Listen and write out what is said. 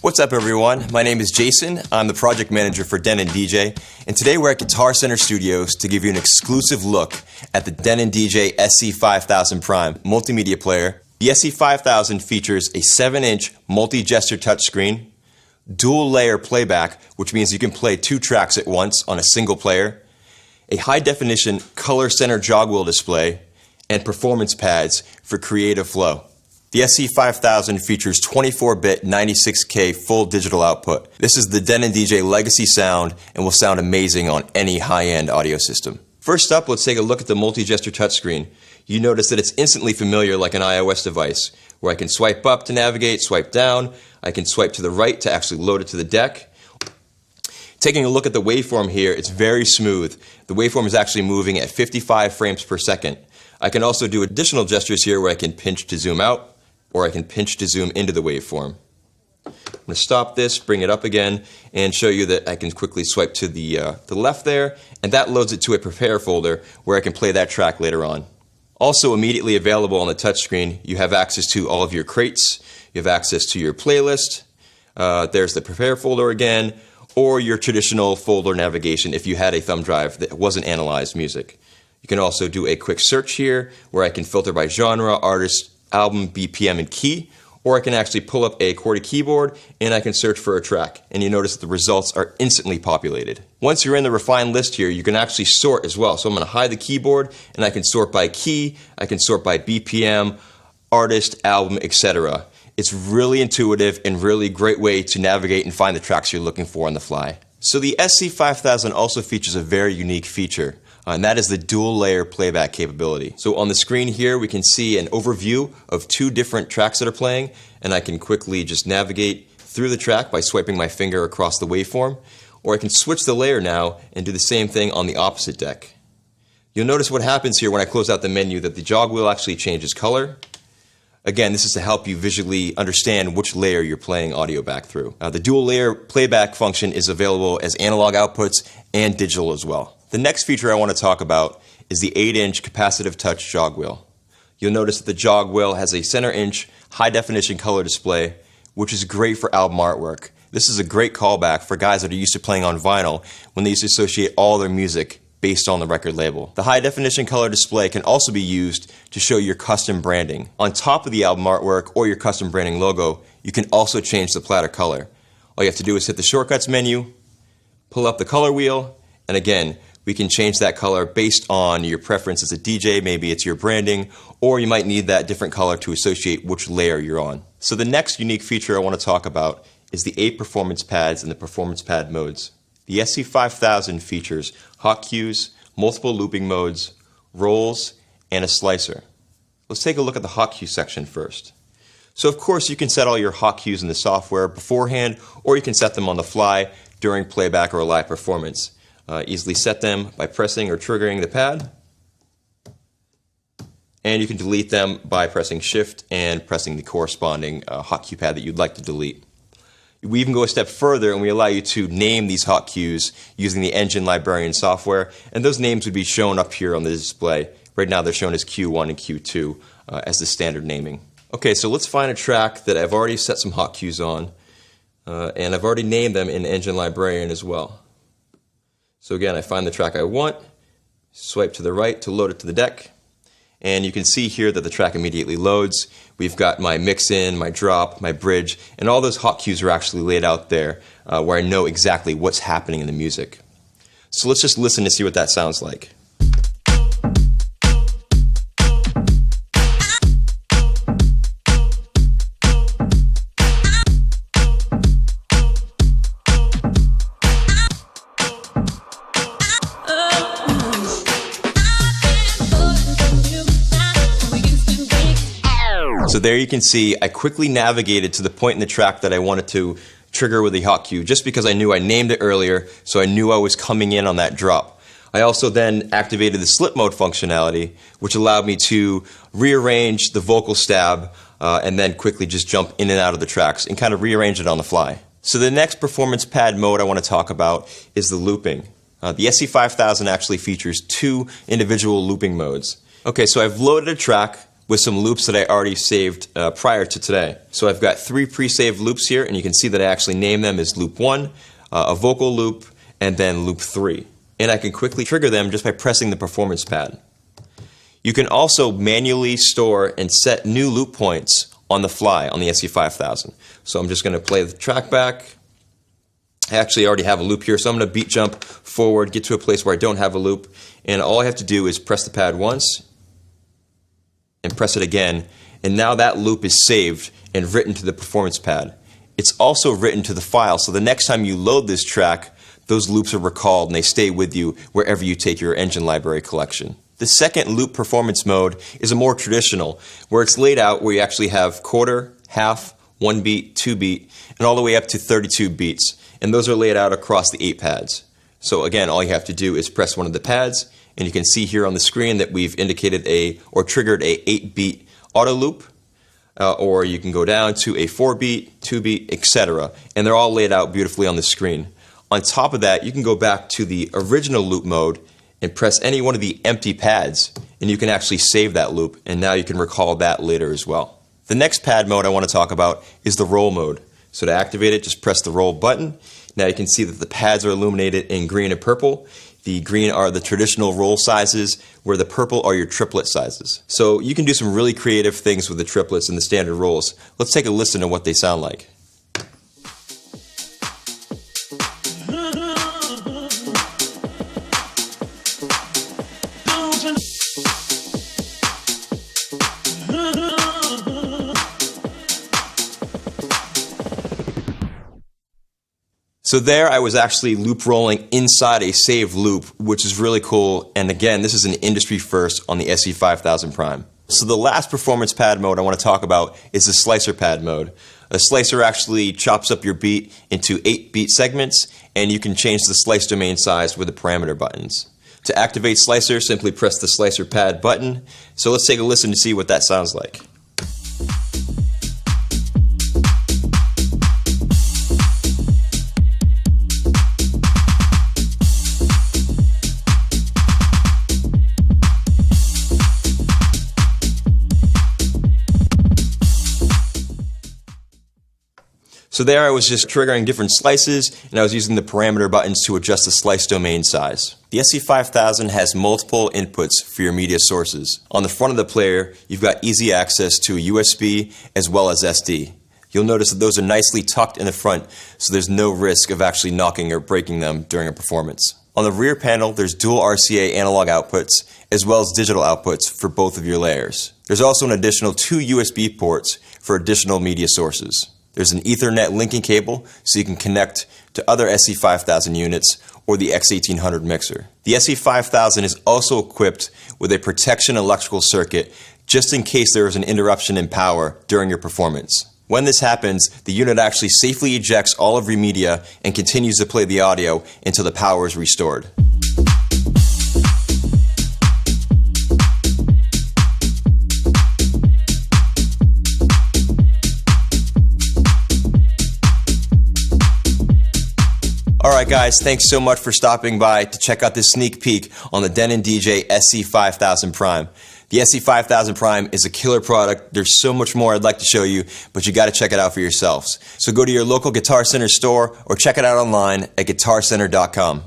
What's up everyone, my name is Jason, I'm the project manager for Denon DJ, and today we're at Guitar Center Studios to give you an exclusive look at the Denon DJ SC5000 Prime multimedia player. The SC5000 features a 7-inch multi-gesture touchscreen, dual layer playback, which means you can play 2 tracks at once on a single player, a high-definition color center jog wheel display, and performance pads for creative flow. The SC5000 features 24-bit 96K full digital output. This is the Denon DJ legacy sound and will sound amazing on any high-end audio system. First up, let's take a look at the multi-gesture touchscreen. You notice that it's instantly familiar like an iOS device, where I can swipe up to navigate, swipe down, I can swipe to the right to actually load it to the deck. Taking a look at the waveform here, it's very smooth. The waveform is actually moving at 55 frames per second. I can also do additional gestures here where I can pinch to zoom out, or I can pinch to zoom into the waveform. I'm going to stop this, bring it up again, and show you that I can quickly swipe to the left there, and that loads it to a prepare folder where I can play that track later on. Also immediately available on the touchscreen, you have access to all of your crates, you have access to your playlist, there's the prepare folder again, or your traditional folder navigation if you had a thumb drive that wasn't analyzed music. You can also do a quick search here where I can filter by genre, artist, album, BPM, and key, or I can actually pull up a QWERTY keyboard and I can search for a track, and you notice that the results are instantly populated. Once you're in the refined list here, you can actually sort as well. So I'm going to hide the keyboard and I can sort by key, I can sort by BPM, artist, album, etc. It's really intuitive and really great way to navigate and find the tracks you're looking for on the fly. So the SC5000 also features a very unique feature, and that is the dual layer playback capability. So on the screen here we can see an overview of 2 different tracks that are playing, and I can quickly just navigate through the track by swiping my finger across the waveform, or I can switch the layer now and do the same thing on the opposite deck. You'll notice what happens here when I close out the menu, that the jog wheel actually changes color. Again, this is to help you visually understand which layer you're playing audio back through. The dual layer playback function is available as analog outputs and digital as well. The next feature I want to talk about is the 8-inch capacitive touch jog wheel. You'll notice that the jog wheel has a center-inch high-definition color display, which is great for album artwork. This is a great callback for guys that are used to playing on vinyl when they used to associate all their music based on the record label. The high-definition color display can also be used to show your custom branding. On top of the album artwork or your custom branding logo, you can also change the platter color. All you have to do is hit the shortcuts menu, pull up the color wheel, and again, we can change that color based on your preference as a DJ. Maybe it's your branding, or you might need that different color to associate which layer you're on. So the next unique feature I want to talk about is the 8 performance pads and the performance pad modes. The SC5000 features hot cues, multiple looping modes, rolls, and a slicer. Let's take a look at the hot cue section first. So of course you can set all your hot cues in the software beforehand, or you can set them on the fly during playback or a live performance. Easily set them by pressing or triggering the pad, and you can delete them by pressing Shift and pressing the corresponding hot cue pad that you'd like to delete. We even go a step further and we allow you to name these hot cues using the Engine Librarian software, and those names would be shown up here on the display. Right now they're shown as Q1 and Q2 as the standard naming. Okay, so let's find a track that I've already set some hot cues on, and I've already named them in Engine Librarian as well. So again, I find the track I want, swipe to the right to load it to the deck, and you can see here that the track immediately loads. We've got my mix-in, my drop, my bridge, and all those hot cues are actually laid out there where I know exactly what's happening in the music. So let's just listen to see what that sounds like. So there you can see I quickly navigated to the point in the track that I wanted to trigger with the hot cue, just because I knew I named it earlier, so I knew I was coming in on that drop. I also then activated the slip mode functionality, which allowed me to rearrange the vocal stab and then quickly just jump in and out of the tracks and kind of rearrange it on the fly. So the next performance pad mode I want to talk about is the looping. The SC5000 actually features 2 individual looping modes. Okay, so I've loaded a track with some loops that I already saved prior to today. So I've got 3 pre-saved loops here, and you can see that I actually named them as loop 1, a vocal loop, and then loop 3. And I can quickly trigger them just by pressing the performance pad. You can also manually store and set new loop points on the fly on the SC5000. So I'm just going to play the track back. I actually already have a loop here, so I'm going to beat jump forward, get to a place where I don't have a loop, and all I have to do is press the pad once and press it again, and now that loop is saved and written to the performance pad. It's also written to the file, so the next time you load this track, those loops are recalled and they stay with you wherever you take your engine library collection. The second loop performance mode is a more traditional, where it's laid out where you actually have quarter, half, 1 beat, 2 beat, and all the way up to 32 beats. And those are laid out across the 8 pads. So again, all you have to do is press one of the pads, and you can see here on the screen that we've indicated or triggered a 8-beat auto loop, or you can go down to a 4-beat, 2-beat, etc. And they're all laid out beautifully on the screen. On top of that, you can go back to the original loop mode and press any one of the empty pads, and you can actually save that loop, and now you can recall that later as well. The next pad mode I want to talk about is the roll mode. So to activate it, just press the roll button. Now you can see that the pads are illuminated in green and purple. The green are the traditional roll sizes, where the purple are your triplet sizes. So you can do some really creative things with the triplets and the standard rolls. Let's take a listen to what they sound like. So there I was actually loop rolling inside a saved loop, which is really cool. And again, this is an industry first on the SC5000 Prime. So the last performance pad mode I want to talk about is the slicer pad mode. A slicer actually chops up your beat into 8-beat segments, and you can change the slice domain size with the parameter buttons. To activate slicer, simply press the slicer pad button. So let's take a listen to see what that sounds like. So there I was just triggering different slices, and I was using the parameter buttons to adjust the slice domain size. The SC5000 has multiple inputs for your media sources. On the front of the player, you've got easy access to a USB as well as SD. You'll notice that those are nicely tucked in the front, so there's no risk of actually knocking or breaking them during a performance. On the rear panel, there's dual RCA analog outputs as well as digital outputs for both of your layers. There's also an additional 2 USB ports for additional media sources. There's an Ethernet linking cable so you can connect to other SC5000 units or the X1800 mixer. The SC5000 is also equipped with a protection electrical circuit just in case there is an interruption in power during your performance. When this happens, the unit actually safely ejects all of your media and continues to play the audio until the power is restored. Alright guys, thanks so much for stopping by to check out this sneak peek on the Denon DJ SC5000 Prime. The SC5000 Prime is a killer product. There's so much more I'd like to show you, but you got to check it out for yourselves. So go to your local Guitar Center store or check it out online at guitarcenter.com.